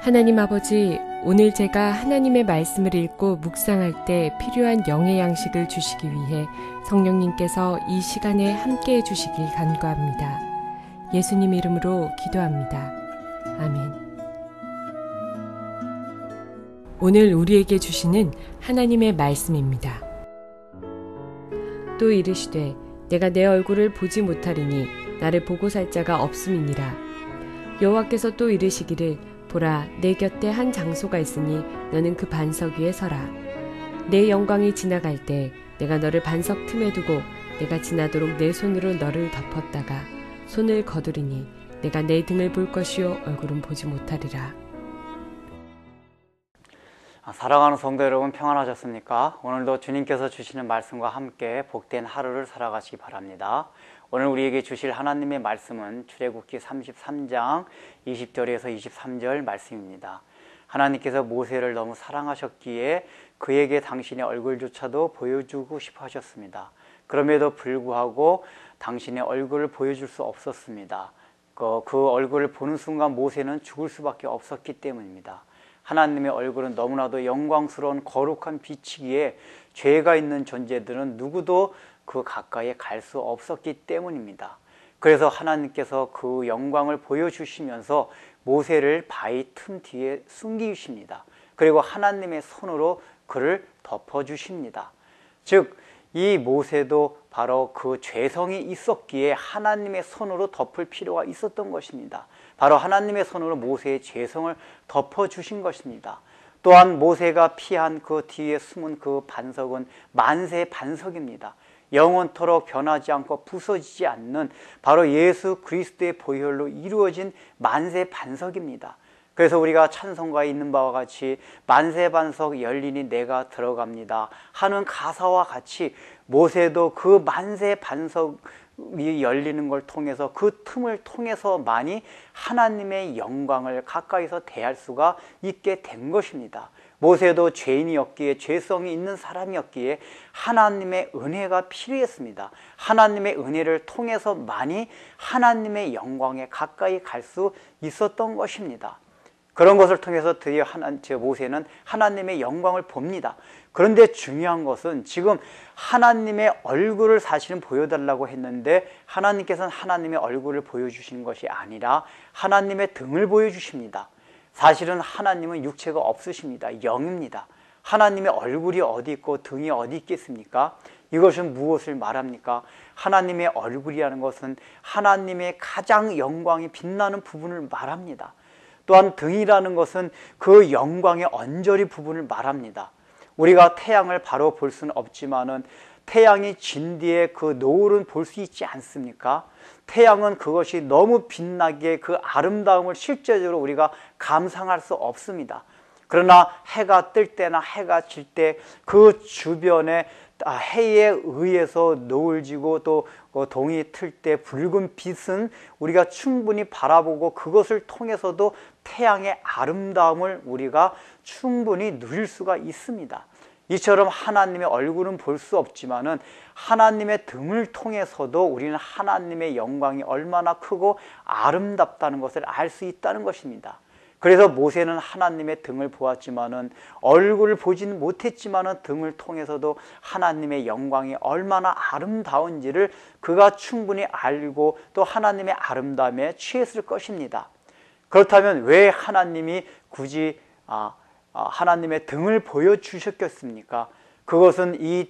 하나님 아버지, 오늘 제가 하나님의 말씀을 읽고 묵상할 때 필요한 영의 양식을 주시기 위해 성령님께서 이 시간에 함께해 주시길 간구합니다. 예수님 이름으로 기도합니다. 아멘. 오늘 우리에게 주시는 하나님의 말씀입니다. 또 이르시되 내가 내 얼굴을 보지 못하리니 나를 보고 살 자가 없음이니라. 여호와께서 또 이르시기를 보라, 내 곁에 한 장소가 있으니 너는 그 반석 위에 서라. 내 영광이 지나갈 때 내가 너를 반석 틈에 두고 내가 지나도록 내 손으로 너를 덮었다가 손을 거두리니 내가 내 등을 볼 것이요 얼굴은 보지 못하리라. 사랑하는 성도 여러분, 평안하셨습니까? 오늘도 주님께서 주시는 말씀과 함께 복된 하루를 살아가시기 바랍니다. 오늘 우리에게 주실 하나님의 말씀은 출애굽기 33장 20절에서 23절 말씀입니다. 하나님께서 모세를 너무 사랑하셨기에 그에게 당신의 얼굴조차도 보여주고 싶어 하셨습니다. 그럼에도 불구하고 당신의 얼굴을 보여줄 수 없었습니다. 그 얼굴을 보는 순간 모세는 죽을 수밖에 없었기 때문입니다. 하나님의 얼굴은 너무나도 영광스러운 거룩한 빛이기에 죄가 있는 존재들은 누구도 그 가까이에 갈 수 없었기 때문입니다. 그래서 하나님께서 그 영광을 보여주시면서 모세를 바위 틈 뒤에 숨기십니다. 그리고 하나님의 손으로 그를 덮어주십니다. 즉, 이 모세도 바로 그 죄성이 있었기에 하나님의 손으로 덮을 필요가 있었던 것입니다. 바로 하나님의 손으로 모세의 죄성을 덮어주신 것입니다. 또한 모세가 피한 그 뒤에 숨은 그 반석은 만세 반석입니다. 영원토록 변하지 않고 부서지지 않는 바로 예수 그리스도의 보혈로 이루어진 만세 반석입니다. 그래서 우리가 찬송가에 있는 바와 같이 만세 반석 열리니 내가 들어갑니다 하는 가사와 같이 모세도 그 만세 반석이 열리는 걸 통해서 그 틈을 통해서만이 하나님의 영광을 가까이서 대할 수가 있게 된 것입니다. 모세도 죄인이었기에, 죄성이 있는 사람이었기에 하나님의 은혜가 필요했습니다. 하나님의 은혜를 통해서만이 하나님의 영광에 가까이 갈 수 있었던 것입니다. 그런 것을 통해서 드디어 모세는 하나님의 영광을 봅니다. 그런데 중요한 것은 지금 하나님의 얼굴을 사실은 보여달라고 했는데 하나님께서는 하나님의 얼굴을 보여주시는 것이 아니라 하나님의 등을 보여주십니다. 사실은 하나님은 육체가 없으십니다. 영입니다. 하나님의 얼굴이 어디 있고 등이 어디 있겠습니까? 이것은 무엇을 말합니까? 하나님의 얼굴이라는 것은 하나님의 가장 영광이 빛나는 부분을 말합니다. 또한 등이라는 것은 그 영광의 언저리 부분을 말합니다. 우리가 태양을 바로 볼 수는 없지만은 태양이 진 뒤에 그 노을은 볼 수 있지 않습니까? 태양은 그것이 너무 빛나게 그 아름다움을 실제적으로 우리가 감상할 수 없습니다. 그러나 해가 뜰 때나 해가 질 때 그 주변에 해에 의해서 노을 지고 또 동이 틀 때 붉은 빛은 우리가 충분히 바라보고 그것을 통해서도 태양의 아름다움을 우리가 충분히 누릴 수가 있습니다. 이처럼 하나님의 얼굴은 볼 수 없지만은 하나님의 등을 통해서도 우리는 하나님의 영광이 얼마나 크고 아름답다는 것을 알 수 있다는 것입니다. 그래서 모세는 하나님의 등을 보았지만은 얼굴을 보지는 못했지만은 등을 통해서도 하나님의 영광이 얼마나 아름다운지를 그가 충분히 알고 또 하나님의 아름다움에 취했을 것입니다. 그렇다면 왜 하나님이 굳이 하나님의 등을 보여주셨겠습니까? 그것은 이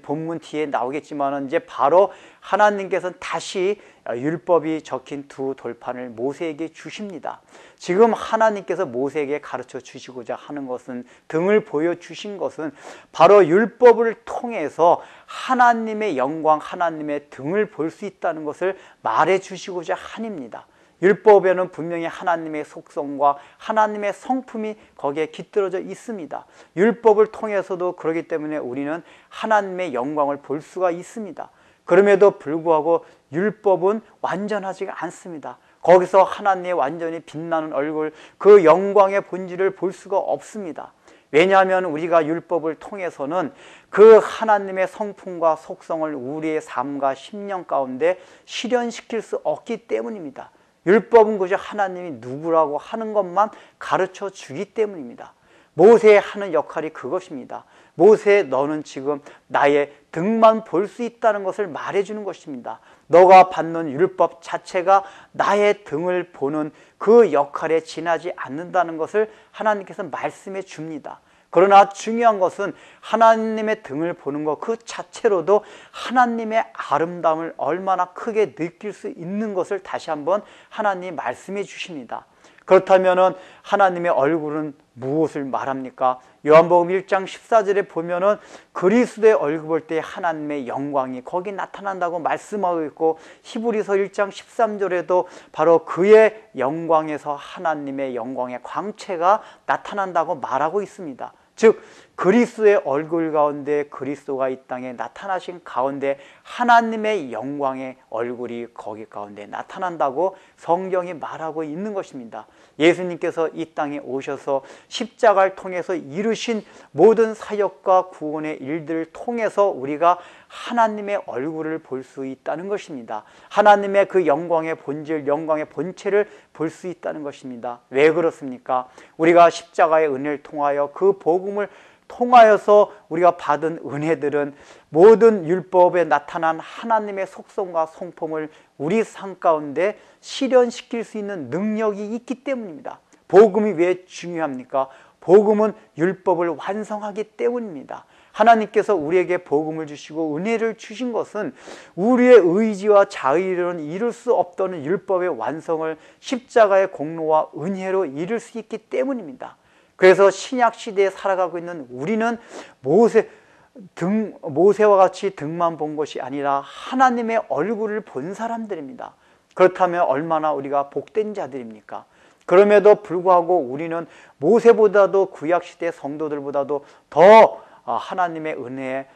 본문 뒤에 나오겠지만 이제 바로 하나님께서는 다시 율법이 적힌 두 돌판을 모세에게 주십니다. 지금 하나님께서 모세에게 가르쳐 주시고자 하는 것은, 등을 보여주신 것은 바로 율법을 통해서 하나님의 영광, 하나님의 등을 볼 수 있다는 것을 말해 주시고자 함입니다. 율법에는 분명히 하나님의 속성과 하나님의 성품이 거기에 깃들어져 있습니다. 율법을 통해서도 그렇기 때문에 우리는 하나님의 영광을 볼 수가 있습니다. 그럼에도 불구하고 율법은 완전하지가 않습니다. 거기서 하나님의 완전히 빛나는 얼굴, 그 영광의 본질을 볼 수가 없습니다. 왜냐하면 우리가 율법을 통해서는 그 하나님의 성품과 속성을 우리의 삶과 심령 가운데 실현시킬 수 없기 때문입니다. 율법은 그저 하나님이 누구라고 하는 것만 가르쳐 주기 때문입니다. 모세의 하는 역할이 그것입니다. 모세, 너는 지금 나의 등만 볼 수 있다는 것을 말해주는 것입니다. 너가 받는 율법 자체가 나의 등을 보는 그 역할에 지나지 않는다는 것을 하나님께서 말씀해 줍니다. 그러나 중요한 것은 하나님의 등을 보는 것 그 자체로도 하나님의 아름다움을 얼마나 크게 느낄 수 있는 것을 다시 한번 하나님이 말씀해 주십니다. 그렇다면 하나님의 얼굴은 무엇을 말합니까? 요한복음 1장 14절에 보면은 그리스도의 얼굴 볼 때 하나님의 영광이 거기 나타난다고 말씀하고 있고, 히브리서 1장 13절에도 바로 그의 영광에서 하나님의 영광의 광채가 나타난다고 말하고 있습니다. 즉 그리스도의 얼굴 가운데 그리스도가 이 땅에 나타나신 가운데 하나님의 영광의 얼굴이 거기 가운데 나타난다고 성경이 말하고 있는 것입니다. 예수님께서 이 땅에 오셔서 십자가를 통해서 이루신 모든 사역과 구원의 일들을 통해서 우리가 하나님의 얼굴을 볼 수 있다는 것입니다. 하나님의 그 영광의 본질, 영광의 본체를 볼 수 있다는 것입니다. 왜 그렇습니까? 우리가 십자가의 은혜를 통하여 그 복음을 통하여서 우리가 받은 은혜들은 모든 율법에 나타난 하나님의 속성과 성품을 우리 삶 가운데 실현시킬 수 있는 능력이 있기 때문입니다. 복음이 왜 중요합니까? 복음은 율법을 완성하기 때문입니다. 하나님께서 우리에게 복음을 주시고 은혜를 주신 것은 우리의 의지와 자의로는 이룰 수 없던 율법의 완성을 십자가의 공로와 은혜로 이룰 수 있기 때문입니다. 그래서 신약 시대에 살아가고 있는 우리는 모세와 같이 등만 본 것이 아니라 하나님의 얼굴을 본 사람들입니다. 그렇다면 얼마나 우리가 복된 자들입니까? 그럼에도 불구하고 우리는 모세보다도 구약시대 성도들보다도 더 하나님의 은혜에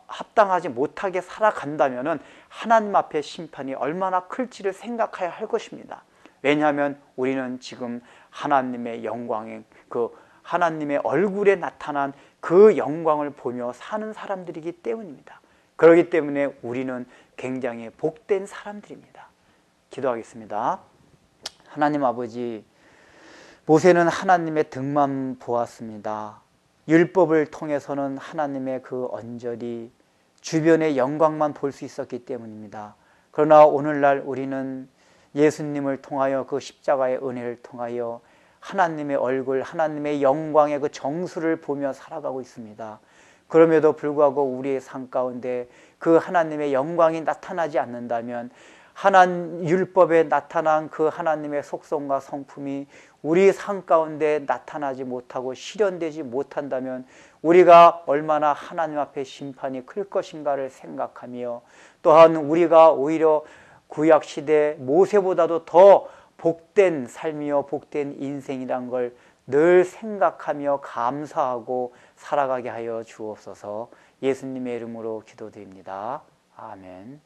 합당하지 못하게 살아간다면 하나님 앞에 심판이 얼마나 클지를 생각해야 할 것입니다. 왜냐하면 우리는 지금 하나님의 영광의 하나님의 얼굴에 나타난 그 영광을 보며 사는 사람들이기 때문입니다. 그렇기 때문에 우리는 굉장히 복된 사람들입니다. 기도하겠습니다. 하나님 아버지, 모세는 하나님의 등만 보았습니다. 율법을 통해서는 하나님의 그 언저리, 주변의 영광만 볼 수 있었기 때문입니다. 그러나 오늘날 우리는 예수님을 통하여 그 십자가의 은혜를 통하여 하나님의 얼굴, 하나님의 영광의 그 정수를 보며 살아가고 있습니다. 그럼에도 불구하고 우리의 삶 가운데 그 하나님의 영광이 나타나지 않는다면, 율법에 나타난 그 하나님의 속성과 성품이 우리 삶 가운데 나타나지 못하고 실현되지 못한다면 우리가 얼마나 하나님 앞에 심판이 클 것인가를 생각하며, 또한 우리가 오히려 구약시대 모세보다도 더 복된 삶이요 복된 인생이란 걸 늘 생각하며 감사하고 살아가게 하여 주옵소서. 예수님의 이름으로 기도드립니다. 아멘.